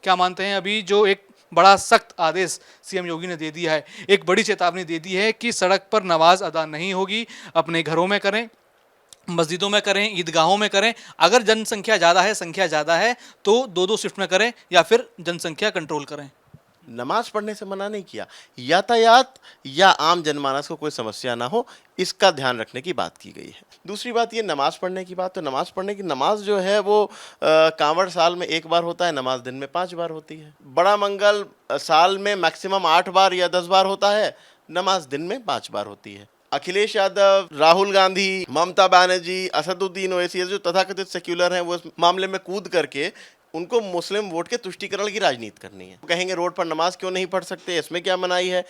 क्या मानते हैं अभी जो एक बड़ा सख्त आदेश सीएम योगी ने दे दिया है, एक बड़ी चेतावनी दे दी है कि सड़क पर नमाज अदा नहीं होगी, अपने घरों में करें, मस्जिदों में करें, ईदगाहों में करें। अगर जनसंख्या ज़्यादा है, संख्या ज़्यादा है तो दो दो शिफ्ट में करें या फिर जनसंख्या कंट्रोल करें। नमाज पढ़ने से मना नहीं किया, यातायात या आम जनमानस को कोई समस्या ना हो इसका ध्यान रखने की बात की गई है। दूसरी बात ये नमाज पढ़ने की बात, तो नमाज पढ़ने की नमाज जो है वो कांवड़ साल में एक बार होता है, नमाज दिन में 5 बार होती है। बड़ा मंगल साल में मैक्सिमम 8 बार या 10 बार होता है, नमाज दिन में 5 बार होती है। अखिलेश यादव, राहुल गांधी, ममता बनर्जी, असदुद्दीन ओवैसी जो तथाकथित सेक्युलर हैं वो इस मामले में कूद करके उनको मुस्लिम वोट के तुष्टीकरण की राजनीति करनी है। कहेंगे रोड पर नमाज क्यों नहीं पढ़ सकते, इसमें क्या मनाही है।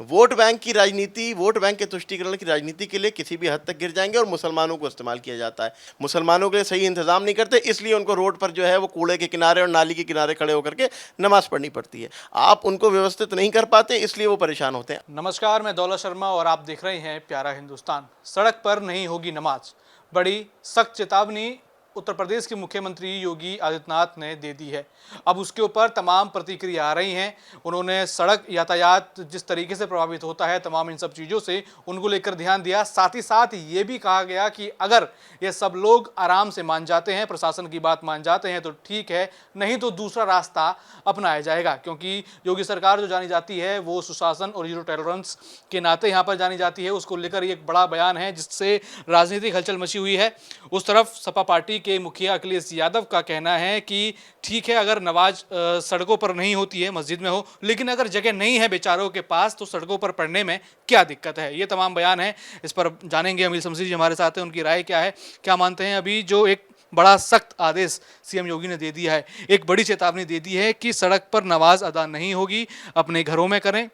वोट बैंक की राजनीति, वोट बैंक के तुष्टीकरण की राजनीति के लिए किसी भी हद तक गिर जाएंगे और मुसलमानों को इस्तेमाल किया जाता है। मुसलमानों के लिए सही इंतजाम नहीं करते, इसलिए उनको रोड पर जो है वो कूड़े के किनारे और नाली के किनारे खड़े होकर के नमाज पढ़नी पड़ती है। आप उनको व्यवस्थित नहीं कर पाते, इसलिए वो परेशान होते हैं। नमस्कार, मैं दौलत शर्मा और आप देख रहे हैं प्यारा हिंदुस्तान। सड़क पर नहीं होगी नमाज, बड़ी सख्त चेतावनी उत्तर प्रदेश के मुख्यमंत्री योगी आदित्यनाथ ने दे दी है। अब उसके ऊपर तमाम प्रतिक्रिया आ रही हैं। उन्होंने सड़क यातायात जिस तरीके से प्रभावित होता है, तमाम इन सब चीज़ों से उनको लेकर ध्यान दिया। साथ ही साथ ये भी कहा गया कि अगर ये सब लोग आराम से मान जाते हैं, प्रशासन की बात मान जाते हैं तो ठीक है, नहीं तो दूसरा रास्ता अपनाया जाएगा। क्योंकि योगी सरकार जो जानी जाती है वो सुशासन और जीरो टॉलरेंस के नाते यहाँ पर जानी जाती है। उसको लेकर एक बड़ा बयान है जिससे राजनीतिक हलचल मची हुई है। उस तरफ सपा पार्टी के मुखिया अखिलेश यादव का कहना है कि ठीक है, अगर नमाज सड़कों पर नहीं होती है, मस्जिद में हो, लेकिन अगर जगह नहीं है बेचारों के पास तो सड़कों पर पढ़ने में क्या दिक्कत है। ये तमाम बयान है, इस पर जानेंगे। अमीर शमसी जी हमारे साथ हैं, उनकी राय क्या है, क्या मानते हैं अभी जो एक बड़ा सख्त आदेश सीएम योगी ने दे दिया है, एक बड़ी चेतावनी दे दी है कि सड़क पर नमाज अदा नहीं होगी, अपने घरों में करें,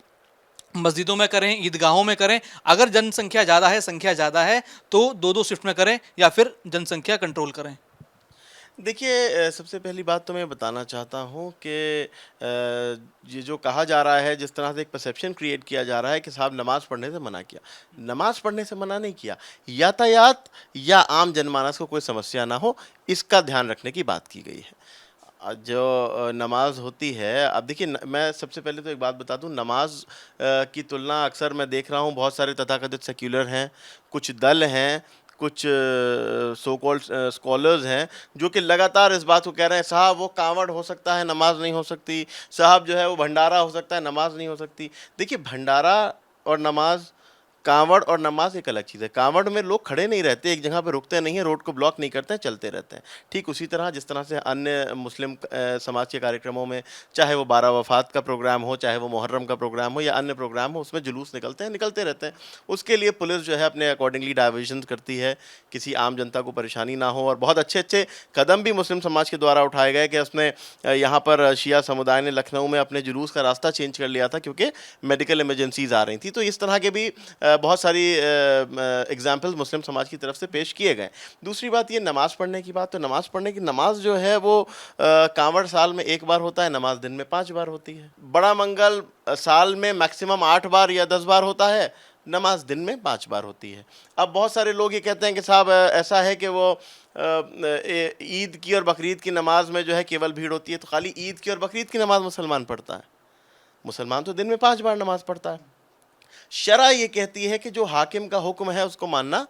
मस्जिदों में करें, ईदगाहों में करें। अगर जनसंख्या ज़्यादा है, संख्या ज़्यादा है तो दो दो शिफ्ट में करें या फिर जनसंख्या कंट्रोल करें। देखिए, सबसे पहली बात तो मैं बताना चाहता हूँ कि ये जो कहा जा रहा है, जिस तरह से एक परसेप्शन क्रिएट किया जा रहा है कि साहब नमाज पढ़ने से मना किया, नमाज पढ़ने से मना नहीं किया, यातायात या आम जनमानस को कोई समस्या ना हो इसका ध्यान रखने की बात की गई है। जो नमाज होती है, अब देखिए मैं सबसे पहले तो एक बात बता दूं, नमाज की तुलना अक्सर मैं देख रहा हूं, बहुत सारे तथाकथित सेक्युलर हैं, कुछ दल हैं, कुछ सो कॉल्ड स्कॉलर्स हैं जो कि लगातार इस बात को कह रहे हैं साहब वो कांवड़ हो सकता है, नमाज नहीं हो सकती, साहब जो है वो भंडारा हो सकता है, नमाज नहीं हो सकती। देखिए, भंडारा और नमाज, कांवड़ और नमाज एक अलग चीज़ है। कांवड़ में लोग खड़े नहीं रहते, एक जगह पे रुकते नहीं हैं, रोड को ब्लॉक नहीं करते हैं, चलते रहते हैं। ठीक उसी तरह जिस तरह से अन्य मुस्लिम समाज के कार्यक्रमों में, चाहे वो 12 वफ़ात का प्रोग्राम हो, चाहे वो मुहर्रम का प्रोग्राम हो या अन्य प्रोग्राम हो, उसमें जुलूस निकलते हैं, निकलते रहते हैं। उसके लिए पुलिस जो है अपने अकॉर्डिंगली डाइवर्जन करती है, किसी आम जनता को परेशानी ना हो। और बहुत अच्छे अच्छे कदम भी मुस्लिम समाज के द्वारा उठाए गए कि उसने यहाँ पर शिया समुदाय ने लखनऊ में अपने जुलूस का रास्ता चेंज कर लिया था क्योंकि मेडिकल इमरजेंसीज आ रही थी। तो इस तरह के भी बहुत सारी एग्जाम्पल्स मुस्लिम समाज की तरफ से पेश किए गए। दूसरी बात ये नमाज पढ़ने की बात, तो नमाज पढ़ने की नमाज जो है वो कांवड़ साल में एक बार होता है, नमाज दिन में 5 बार होती है। बड़ा मंगल साल में मैक्सिमम 8 बार या 10 बार होता है, नमाज दिन में 5 बार होती है। अब बहुत सारे लोग ये कहते हैं कि साहब ऐसा है कि वो ईद की और बकरीद की नमाज में जो है केवल भीड़ होती है, तो खाली ईद की और बकरीद की नमाज मुसलमान पढ़ता है। मुसलमान तो दिन में 5 बार नमाज पढ़ता है। शरा ये कहती है कि जो हाकिम का हुक्म है उसको मानना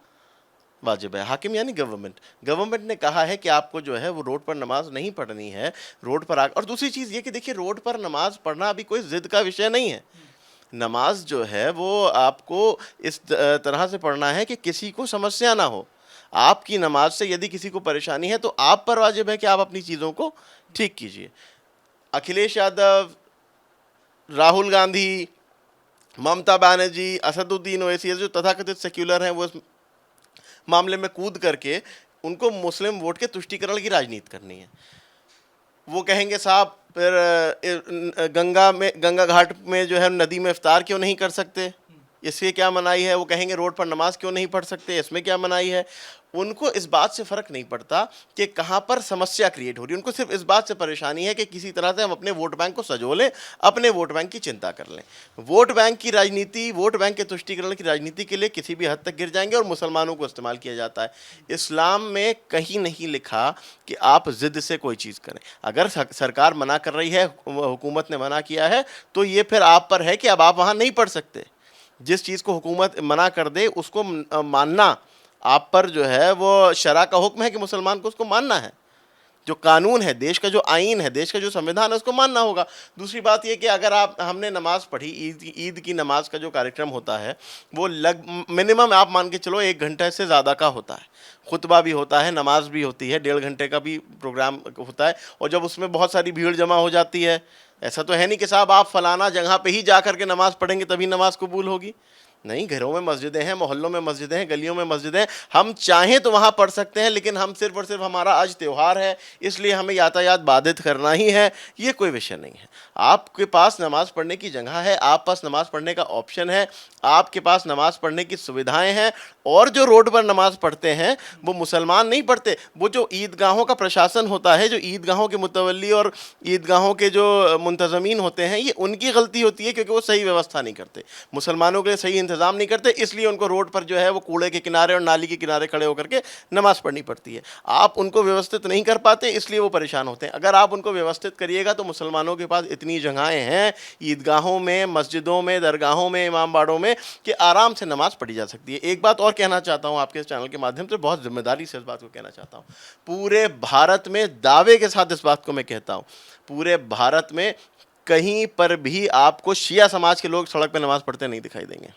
वाजिब है। हाकिम यानी गवर्नमेंट, गवर्नमेंट ने कहा है कि आपको जो है वो रोड पर नमाज नहीं पढ़नी है, रोड पर और दूसरी चीज़ ये कि देखिए, रोड पर नमाज पढ़ना अभी कोई ज़िद का विषय नहीं है। नमाज जो है वो आपको इस तरह से पढ़ना है कि किसी को समस्या ना हो। आपकी नमाज से यदि किसी को परेशानी है तो आप पर वाजिब है कि आप अपनी चीज़ों को ठीक कीजिए। अखिलेश यादव, राहुल गांधी, ममता बनर्जी, असदुद्दीन ओवैसी जो तथाकथित सेक्युलर हैं वो इस मामले में कूद करके उनको मुस्लिम वोट के तुष्टीकरण की राजनीति करनी है। वो कहेंगे साहब फिर गंगा घाट में जो है नदी में इफ्तार क्यों नहीं कर सकते, इससे क्या मनाही है, वो कहेंगे रोड पर नमाज क्यों नहीं पढ़ सकते, इसमें क्या मनाही है। उनको इस बात से फ़र्क नहीं पड़ता कि कहाँ पर समस्या क्रिएट हो रही है, उनको सिर्फ इस बात से परेशानी है कि किसी तरह से हम अपने वोट बैंक को सजो लें, अपने वोट बैंक की चिंता कर लें। वोट बैंक की राजनीति, वोट बैंक के तुष्टीकरण की राजनीति के लिए किसी भी हद तक गिर जाएंगे और मुसलमानों को इस्तेमाल किया जाता है। इस्लाम में कहीं नहीं लिखा कि आप ज़िद से कोई चीज़ करें। अगर सरकार मना कर रही है, हुकूमत ने मना किया है, तो ये फिर आप पर है कि अब आप वहाँ नहीं पढ़ सकते। जिस चीज़ को हुकूमत मना कर दे उसको मानना आप पर जो है वो शरा का हुक्म है कि मुसलमान को उसको मानना है। जो कानून है, देश का जो आइन है, देश का जो संविधान है, उसको मानना होगा। दूसरी बात ये कि अगर हमने नमाज पढ़ी, ईद की नमाज का जो कार्यक्रम होता है वो मिनिमम आप मान के चलो 1 घंटे से ज़्यादा का होता है। खुतबा भी होता है, नमाज भी होती है, 1.5 घंटे का भी प्रोग्राम होता है। और जब उसमें बहुत सारी भीड़ जमा हो जाती है, ऐसा तो है नहीं कि साहब आप फलाना जगह पे ही जा कर के नमाज़ पढ़ेंगे तभी नमाज कबूल होगी। नहीं, घरों में मस्जिदें हैं, मोहल्लों में मस्जिदें हैं, गलियों में मस्जिदें हैं, हम चाहें तो वहाँ पढ़ सकते हैं। लेकिन हम सिर्फ और सिर्फ हमारा आज त्यौहार है इसलिए हमें यातायात बाधित करना ही है, ये कोई विषय नहीं है। आपके पास नमाज़ पढ़ने की जगह है, आप पास नमाज़ पढ़ने का ऑप्शन है, आपके पास नमाज़ पढ़ने की सुविधाएं हैं। और जो रोड पर नमाज़ पढ़ते हैं वो मुसलमान नहीं पढ़ते, वो जो ईदगाहों का प्रशासन होता है, जो ईदगाहों के मुतवल्ली और ईदगाहों के जो मुंतज़मीन होते हैं, ये उनकी गलती होती है क्योंकि वो सही व्यवस्था नहीं करते, मुसलमानों के लिए सही इंतज़ाम नहीं करते। इसलिए उनको रोड पर जो है वो कूड़े के किनारे और नाली के किनारे खड़े होकर के नमाज़ पढ़नी पड़ती है। आप उनको व्यवस्थित नहीं कर पाते इसलिए वो परेशान होते हैं। अगर आप उनको व्यवस्थित करिएगा तो मुसलमानों के पास इतनी जगहें हैं ईदगाहों में, मस्जिदों में, दरगाहों में, इमाम बाड़ों में कि आराम से नमाज़ पढ़ी जा सकती है। एक बात और कहना चाहता हूँ आपके इस चैनल के माध्यम से, बहुत जिम्मेदारी से इस बात को कहना चाहता हूँ, पूरे भारत में दावे के साथ इस बात को मैं कहता हूँ, पूरे भारत में कहीं पर भी आपको शिया समाज के लोग सड़क पर नमाज़ पढ़ते नहीं दिखाई देंगे।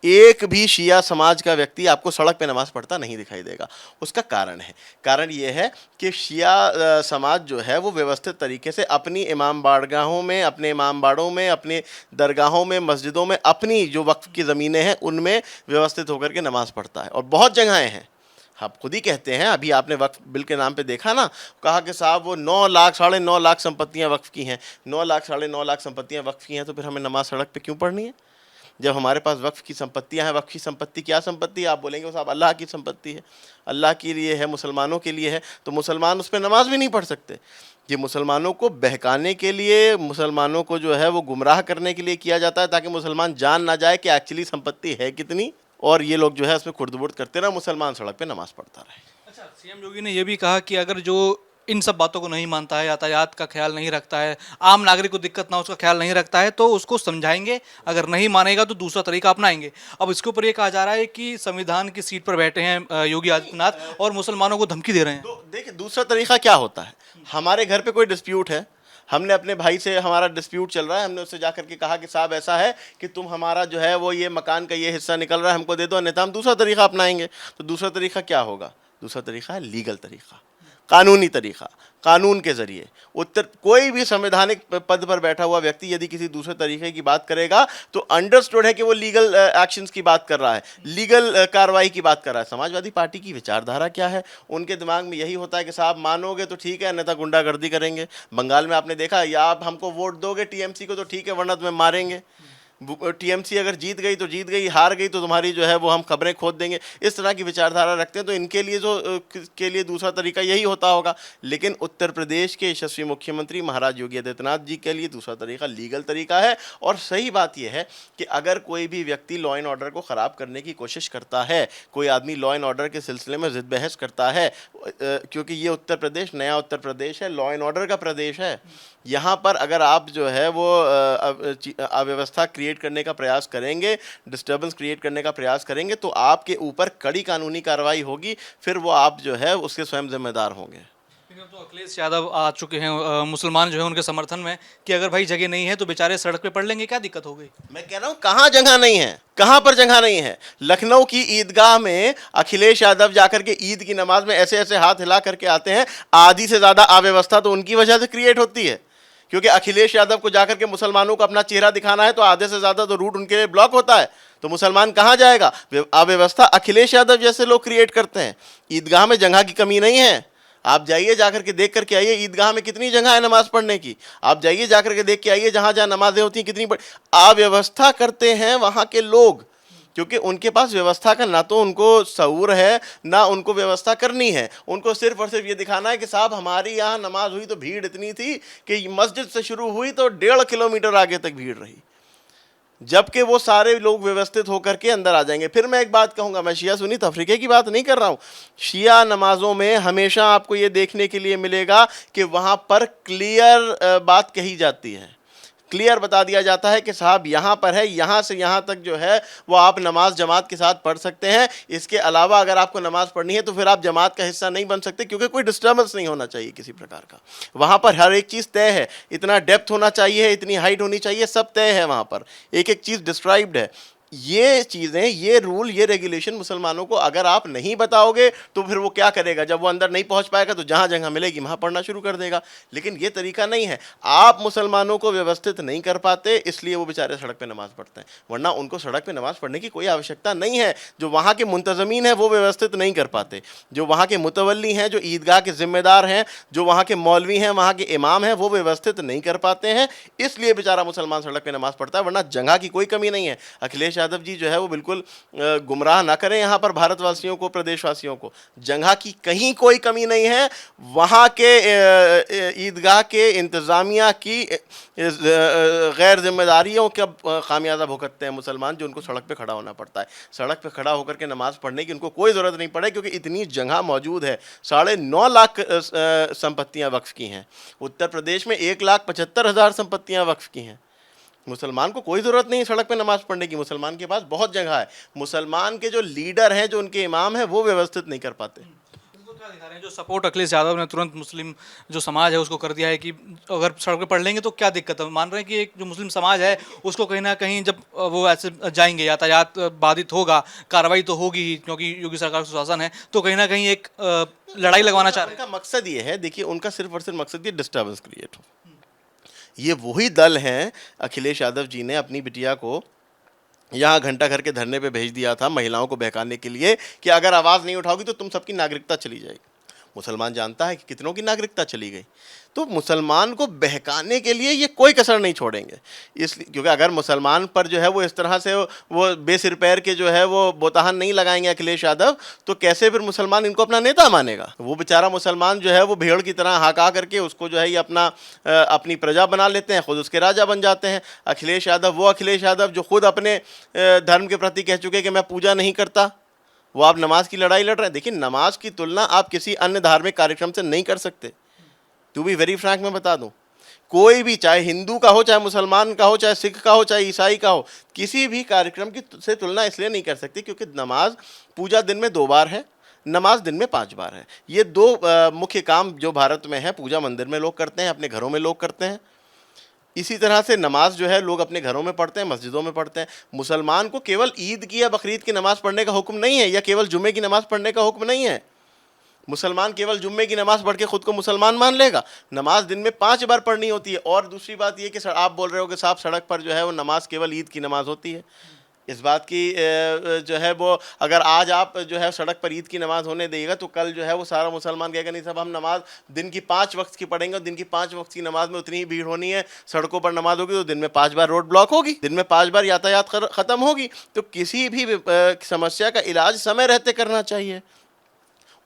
एक भी शिया समाज का व्यक्ति आपको सड़क पे नमाज पढ़ता नहीं दिखाई देगा। उसका कारण है, कारण ये है कि शिया समाज जो है वो व्यवस्थित तरीके से अपनी इमाम बारगाहों में, अपने इमाम बाड़ों में, अपने दरगाहों में, मस्जिदों में, अपनी जो वक्फ की ज़मीनें हैं उनमें व्यवस्थित होकर के नमाज़ पढ़ता है। और बहुत जगहें हैं, आप खुद ही कहते हैं, अभी आपने वक्फ बिल के नाम पे देखा ना, कहा कि साहब वो 9 लाख, 9.5 लाख संपत्तियाँ वक्फ की हैं, 9 लाख, 9.5 लाख संपत्तियाँ वक्फ की हैं, तो फिर हमें नमाज सड़क पे क्यों पढ़नी है? जब हमारे पास वक्फ की संपत्तियां हैं। वक्फ की संपत्ति क्या संपत्ति है? आप बोलेंगे वो साहब अल्लाह की संपत्ति है, अल्लाह के लिए है, मुसलमानों के लिए है, तो मुसलमान उस पर नमाज भी नहीं पढ़ सकते। ये मुसलमानों को बहकाने के लिए, मुसलमानों को जो है वो गुमराह करने के लिए किया जाता है ताकि मुसलमान जान ना जाए कि एक्चुअली संपत्ति है कितनी, और ये लोग जो है उसमें खुर्द-बुर्द करते रहे, मुसलमान सड़क पे नमाज पढ़ता रहे। अच्छा, सीएम योगी ने यह भी कहा कि अगर जो इन सब बातों को नहीं मानता है, यातायात का ख्याल नहीं रखता है, आम नागरिक को दिक्कत ना उसका ख्याल नहीं रखता है, तो उसको समझाएंगे, अगर नहीं मानेगा तो दूसरा तरीका अपनाएंगे। अब इसके ऊपर ये कहा जा रहा है कि संविधान की सीट पर बैठे हैं योगी आदित्यनाथ और मुसलमानों को धमकी दे रहे हैं। तो देखिए दूसरा तरीका क्या होता है, हमारे घर पे कोई डिस्प्यूट है, हमने अपने भाई से, हमारा डिस्प्यूट चल रहा है, हमने उससे जाकर के कहा कि साहब ऐसा है कि तुम हमारा जो है वो ये मकान का ये हिस्सा निकल रहा है, हमको दे दो, अन्यथा हम दूसरा तरीका अपनाएंगे। तो दूसरा तरीका क्या होगा? दूसरा तरीका है लीगल तरीका, कानूनी तरीका, कानून के जरिए। कोई भी संवैधानिक पद पर बैठा हुआ व्यक्ति यदि किसी दूसरे तरीके की बात करेगा तो अंडरस्टूड है कि वो लीगल एक्शंस की बात कर रहा है, लीगल कार्रवाई की बात कर रहा है। समाजवादी पार्टी की विचारधारा क्या है? उनके दिमाग में यही होता है कि साहब मानोगे तो ठीक है, अन्यथा गुंडागर्दी करेंगे। बंगाल में आपने देखा, या आप हमको वोट दोगे टीएमसी को तो ठीक है, वरना तुम्हें मारेंगे। टीएमसी अगर जीत गई तो जीत गई, हार गई तो तुम्हारी जो है वो हम खबरें खोद देंगे। इस तरह की विचारधारा रखते हैं, तो इनके लिए के लिए दूसरा तरीका यही होता होगा। लेकिन उत्तर प्रदेश के यशस्वी मुख्यमंत्री महाराज योगी आदित्यनाथ जी के लिए दूसरा तरीका लीगल तरीका है। और सही बात यह है कि अगर कोई भी व्यक्ति लॉ एंड ऑर्डर को ख़राब करने की कोशिश करता है, कोई आदमी लॉ एंड ऑर्डर के सिलसिले में ज़िद बहस करता है, क्योंकि ये उत्तर प्रदेश नया उत्तर प्रदेश है, लॉ एंड ऑर्डर का प्रदेश है, यहाँ पर अगर आप जो है वो अव्यवस्था क्रिएट करने का प्रयास करेंगे, डिस्टर्बेंस क्रिएट करने का प्रयास करेंगे, तो आपके ऊपर कड़ी कानूनी कार्रवाई होगी, फिर वो आप जो है उसके स्वयं जिम्मेदार होंगे। तो अखिलेश यादव आ चुके हैं, मुसलमान जो है उनके समर्थन में, कि अगर भाई जगह नहीं है तो बेचारे सड़क पे पढ़ लेंगे, क्या दिक्कत हो गई? मैं कह रहा हूँ कहाँ जगह नहीं है, कहाँ पर जगह नहीं है? लखनऊ की ईदगाह में अखिलेश यादव जाकर के ईद की नमाज में ऐसे ऐसे हाथ हिला करके आते हैं, आधी से ज़्यादा अव्यवस्था तो उनकी वजह से क्रिएट होती है, क्योंकि अखिलेश यादव को जाकर के मुसलमानों को अपना चेहरा दिखाना है तो आधे से ज़्यादा तो रूट उनके लिए ब्लॉक होता है, तो मुसलमान कहाँ जाएगा? अव्यवस्था अखिलेश यादव जैसे लोग क्रिएट करते हैं। ईदगाह में जगह की कमी नहीं है, आप जाइए जाकर के देख करके आइए, ईदगाह में कितनी जगह है नमाज पढ़ने की। आप जाइए जाकर के देख के आइए, जहाँ जहाँ नमाजें होती हैं कितनी अव्यवस्था करते हैं वहाँ के लोग, क्योंकि उनके पास व्यवस्था का ना तो उनको शऊर है ना उनको व्यवस्था करनी है। उनको सिर्फ और सिर्फ ये दिखाना है कि साहब हमारी यहाँ नमाज हुई तो भीड़ इतनी थी कि मस्जिद से शुरू हुई तो 1.5 किलोमीटर आगे तक भीड़ रही, जबकि वो सारे लोग व्यवस्थित होकर के अंदर आ जाएंगे। फिर मैं एक बात कहूँगा, मैं शिया सुन्नी तफरीके की बात नहीं कर रहा हूँ। शिया नमाजों में हमेशा आपको ये देखने के लिए मिलेगा कि वहाँ पर क्लियर बात कही जाती है, क्लियर बता दिया जाता है कि साहब यहाँ पर है, यहाँ से यहाँ तक जो है वो आप नमाज जमात के साथ पढ़ सकते हैं। इसके अलावा अगर आपको नमाज पढ़नी है तो फिर आप जमात का हिस्सा नहीं बन सकते, क्योंकि कोई डिस्टर्बेंस नहीं होना चाहिए किसी प्रकार का। वहाँ पर हर एक चीज़ तय है, इतना डेप्थ होना चाहिए, इतनी हाइट होनी चाहिए, सब तय है वहाँ पर, एक एक चीज़ डिस्क्राइब्ड है। ये चीज़ें, ये रूल, ये रेगुलेशन मुसलमानों को अगर आप नहीं बताओगे तो फिर वो क्या करेगा, जब वो अंदर नहीं पहुंच पाएगा तो जहाँ जगह मिलेगी वहाँ पढ़ना शुरू कर देगा। लेकिन ये तरीका नहीं है। आप मुसलमानों को व्यवस्थित नहीं कर पाते, इसलिए वो बेचारे सड़क पे नमाज़ पढ़ते हैं, वरना उनको सड़क पे नमाज़ पढ़ने की कोई आवश्यकता नहीं है। जो वहाँ के मुंतज़मीन हैं वो व्यवस्थित नहीं कर पाते, जो वहाँ के मुतवल्ली हैं, जो ईदगाह के ज़िम्मेदार हैं, जो वहाँ के मौलवी हैं, वहाँ के इमाम हैं, वो व्यवस्थित नहीं कर पाते हैं, इसलिए बेचारा मुसलमान सड़क पे नमाज़ पढ़ता है। वरना जगह की कोई कमी नहीं है। अखिलेश यादव जी जो है वो बिल्कुल गुमराह ना करें यहाँ पर भारतवासियों को, प्रदेशवासियों को। जगह की कहीं कोई कमी नहीं है। वहाँ के ईदगाह के इंतज़ामिया की गैर जिम्मेदारियों का खामियाजा भुगतते हैं मुसलमान, जो उनको सड़क पे खड़ा होना पड़ता है। सड़क पे खड़ा होकर के नमाज़ पढ़ने की उनको कोई ज़रूरत नहीं पड़े, क्योंकि इतनी जगह मौजूद है। 9.5 लाख संपत्तियाँ वक्फ़ की हैं। उत्तर प्रदेश में 1,75,000 संपत्तियाँ वक्फ़ की हैं। मुसलमान को कोई ज़रूरत नहीं सड़क पे नमाज़ पढ़ने की, मुसलमान के पास बहुत जगह है। मुसलमान के जो लीडर हैं, जो उनके इमाम हैं, वो व्यवस्थित नहीं कर पाते। इसको क्या दिखा रहे हैं जो सपोर्ट अखिलेश यादव ने तुरंत मुस्लिम जो समाज है उसको कर दिया है कि अगर सड़क पे पढ़ लेंगे तो क्या दिक्कत है। मान रहे हैं कि एक जो मुस्लिम समाज है उसको कहीं ना कहीं जब वो ऐसे जाएंगे, यातायात बाधित होगा, कार्रवाई तो होगी ही, क्योंकि योगी सरकार का शासन है, तो कहीं ना कहीं एक लड़ाई लगवाना चाह रहे हैं। उनका मकसद ये है, देखिए उनका सिर्फ और सिर्फ मकसद ये डिस्टर्बेंस क्रिएट हो। ये वही दल हैं, अखिलेश यादव जी ने अपनी बिटिया को यहाँ घंटा घर के धरने पे भेज दिया था महिलाओं को बहकाने के लिए कि अगर आवाज़ नहीं उठाओगी तो तुम सबकी नागरिकता चली जाएगी। मुसलमान जानता है कि कितनों की नागरिकता चली गई। तो मुसलमान को बहकाने के लिए ये कोई कसर नहीं छोड़ेंगे, इसलिए क्योंकि अगर मुसलमान पर जो है वो इस तरह से वो बेसिर पैर के जो है वो बोताहन नहीं लगाएंगे अखिलेश यादव, तो कैसे फिर मुसलमान इनको अपना नेता मानेगा। वो बेचारा मुसलमान जो है वो भेड़ की तरह हाका करके उसको जो है ये अपनी प्रजा बना लेते हैं, खुद उसके राजा बन जाते हैं। अखिलेश यादव, वो अखिलेश यादव जो खुद अपने धर्म के प्रति कह चुके कि मैं पूजा नहीं करता, वो आप नमाज की लड़ाई लड़ रहे हैं। देखिए, नमाज की तुलना आप किसी अन्य धार्मिक कार्यक्रम से नहीं कर सकते। टू बी वेरी फ्रैंक मैं बता दूं, कोई भी, चाहे हिंदू का हो, चाहे मुसलमान का हो, चाहे सिख का हो, चाहे ईसाई का हो, किसी भी कार्यक्रम की से तुलना इसलिए नहीं कर सकती क्योंकि नमाज पूजा दिन में 2 बार है, नमाज दिन में 5 बार है। ये 2 मुख्य काम जो भारत में है, पूजा मंदिर में लोग करते हैं, अपने घरों में लोग करते हैं। इसी तरह से नमाज जो है लोग अपने घरों में पढ़ते हैं, मस्जिदों में पढ़ते हैं। मुसलमान को केवल ईद की या बकरीद की नमाज़ पढ़ने का हुक्म नहीं है, या केवल जुम्मे की नमाज़ पढ़ने का हुक्म नहीं है। मुसलमान केवल जुम्मे की नमाज़ पढ़ के खुद को मुसलमान मान लेगा? नमाज दिन में 5 बार पढ़नी होती है। और दूसरी बात ये कि आप बोल रहे हो कि साहब सड़क पर जो है वो नमाज केवल ईद की नमाज़ होती है। इस बात की जो है वो, अगर आज आप जो है सड़क पर ईद की नमाज़ होने देगा तो कल जो है वो सारा मुसलमान कहेगा नहीं साहब हम नमाज दिन की 5 वक्त की पढ़ेंगे, और दिन की 5 वक्त की नमाज में उतनी ही भीड़ होनी है। सड़कों पर नमाज होगी तो दिन में 5 बार रोड ब्लॉक होगी, दिन में 5 बार यातायात ख़त्म होगी। तो किसी भी समस्या का इलाज समय रहते करना चाहिए।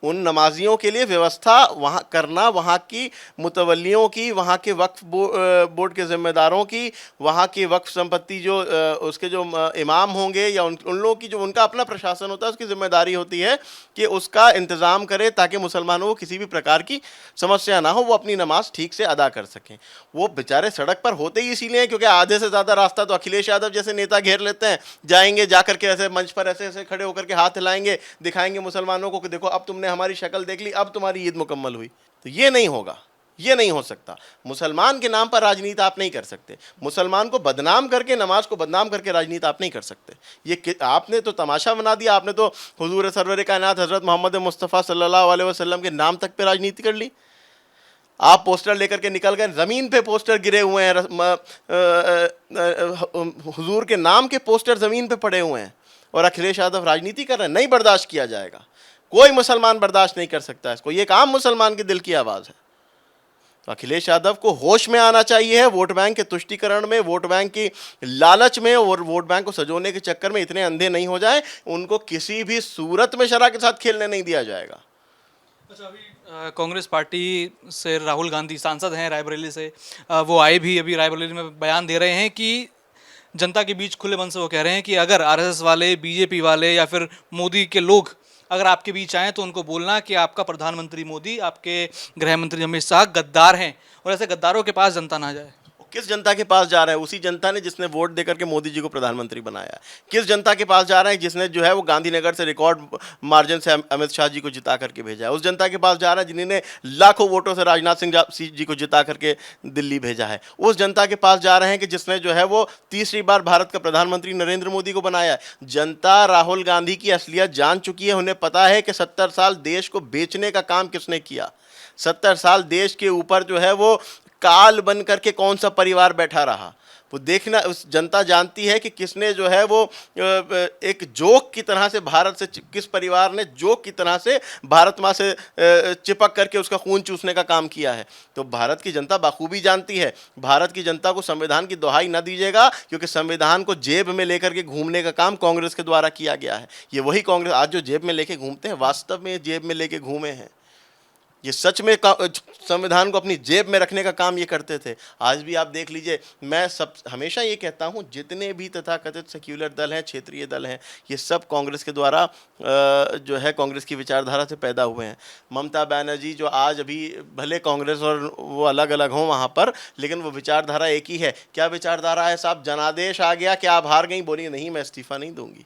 उन नमाजियों के लिए व्यवस्था वहाँ करना, वहाँ की मुतवल्लियों की, वहाँ के वक्फ बोर्ड के ज़िम्मेदारों की, वहाँ की वक्फ संपत्ति जो उसके जो इमाम होंगे या उन लोगों की जो उनका अपना प्रशासन होता है, उसकी ज़िम्मेदारी होती है कि उसका इंतज़ाम करे ताकि मुसलमानों को किसी भी प्रकार की समस्या ना हो, वो अपनी नमाज ठीक से अदा कर सकें। वो बेचारे सड़क पर होते ही इसीलिए हैं क्योंकि आधे से ज़्यादा रास्ता तो अखिलेश यादव जैसे नेता घेर लेते हैं। जाएंगे, जाकर के ऐसे मंच पर ऐसे ऐसे खड़े होकर के हाथ हिलाएंगे, दिखाएंगे मुसलमानों को कि देखो अब तुमने हमारी शक्ल देख ली, अब तुम्हारी ईद मुकम्मल हुई। तो ये नहीं होगा, ये नहीं हो सकता। मुसलमान के नाम पर राजनीति आप नहीं कर सकते। मुसलमान को बदनाम करके, नमाज को बदनाम करके राजनीति आप नहीं कर सकते। ये आपने तो तमाशा बना दिया। आपने तो हुजूर सरवर कायनात हज़रत मोहम्मद मुस्तफ़ा सल्लल्लाहु अलैहि वसल्लम के नाम तक पे राजनीति कर ली। आप पोस्टर लेकर के निकल गए, ज़मीन पे पोस्टर गिरे हुए हैं, हुजूर के नाम के पोस्टर ज़मीन पे पड़े हुए हैं, और अखिलेश यादव राजनीति कर रहे हैं। नहीं बर्दाश्त किया जाएगा। कोई मुसलमान बर्दाश्त नहीं कर सकता इसको, ये एक आम मुसलमान के दिल की आवाज़ है। तो अखिलेश यादव को होश में आना चाहिए है, वोट बैंक के तुष्टीकरण में, वोट बैंक की लालच में और वोट बैंक को सजोने के चक्कर में इतने अंधे नहीं हो जाए। उनको किसी भी सूरत में शरह के साथ खेलने नहीं दिया जाएगा। अच्छा, अभी कांग्रेस पार्टी से राहुल गांधी सांसद हैं रायबरेली से, वो आए भी अभी रायबरेली में बयान दे रहे हैं कि जनता के बीच खुले मन से वो कह रहे हैं कि अगर आरएसएस वाले, बीजेपी वाले या फिर मोदी के लोग अगर आपके बीच आए तो उनको बोलना कि आपका प्रधानमंत्री मोदी, आपके गृह मंत्री अमित शाह गद्दार हैं और ऐसे गद्दारों के पास जनता ना जाए। किस जनता के पास जा रहे हैं? उसी जनता ने जिसने वोट देकर के मोदी जी को प्रधानमंत्री बनाया। किस जनता के पास जा रहे हैं? जिसने जो है वो गांधीनगर से रिकॉर्ड मार्जिन से अमित शाह जी को जिता करके भेजा है। उस जनता के पास जा रहा है जिन्होंने लाखों वोटों से राजनाथ सिंह जी को जिता करके दिल्ली भेजा है। उस जनता के पास जा रहे हैं कि जिसने जो है वो तीसरी बार भारत का प्रधानमंत्री नरेंद्र मोदी को बनाया है। जनता राहुल गांधी की असलियत जान चुकी है। उन्हें पता है कि 70 साल देश को बेचने का काम किसने किया। 70 साल देश के ऊपर जो है वो काल बन करके कौन सा परिवार बैठा रहा। वो देखना, उस जनता जानती है कि किसने जो है वो एक जोक की तरह से भारत से, किस परिवार ने जोक की तरह से भारत माँ से चिपक करके उसका खून चूसने का काम किया है। तो भारत की जनता बाखूबी जानती है। भारत की जनता को संविधान की दोहाई न दीजिएगा, क्योंकि संविधान को जेब में लेकर के घूमने का काम कांग्रेस के द्वारा किया गया है। ये वही कांग्रेस आज जो जेब में लेके घूमते हैं, वास्तव में जेब में लेके घूमे हैं। ये सच में संविधान को अपनी जेब में रखने का काम ये करते थे। आज भी आप देख लीजिए, मैं हमेशा ये कहता हूँ, जितने भी तथाकथित सेक्युलर दल हैं, क्षेत्रीय दल हैं, ये सब कांग्रेस के द्वारा जो है कांग्रेस की विचारधारा से पैदा हुए हैं। ममता बनर्जी जो आज अभी भले कांग्रेस और वो अलग अलग हों वहाँ पर, लेकिन वो विचारधारा एक ही है। क्या विचारधारा है साहब? जनादेश आ गया कि आप हार गई, बोली नहीं मैं इस्तीफा नहीं दूंगी।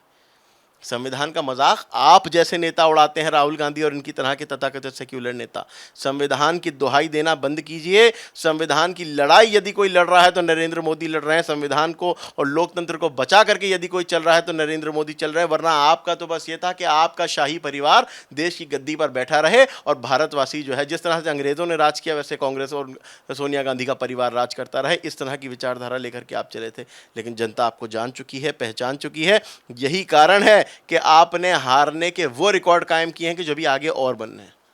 संविधान का मजाक आप जैसे नेता उड़ाते हैं, राहुल गांधी और इनकी तरह के तथाकथित सेक्युलर नेता। संविधान की दुहाई देना बंद कीजिए। संविधान की लड़ाई यदि कोई लड़ रहा है तो नरेंद्र मोदी लड़ रहे हैं। संविधान को और लोकतंत्र को बचा करके यदि कोई चल रहा है तो नरेंद्र मोदी चल रहे हैं। वरना आपका तो बस ये था कि आपका शाही परिवार देश की गद्दी पर बैठा रहे और भारतवासी जो है, जिस तरह से अंग्रेजों ने राज किया वैसे कांग्रेस और सोनिया गांधी का परिवार राज करता रहे। इस तरह की विचारधारा लेकर के आप चले थे। लेकिन जनता आपको जान चुकी है, पहचान चुकी है। यही कारण है कि आपने हारने के वो रिकॉर्ड कायम किए हैं कि जो भी आगे और बनने हैं।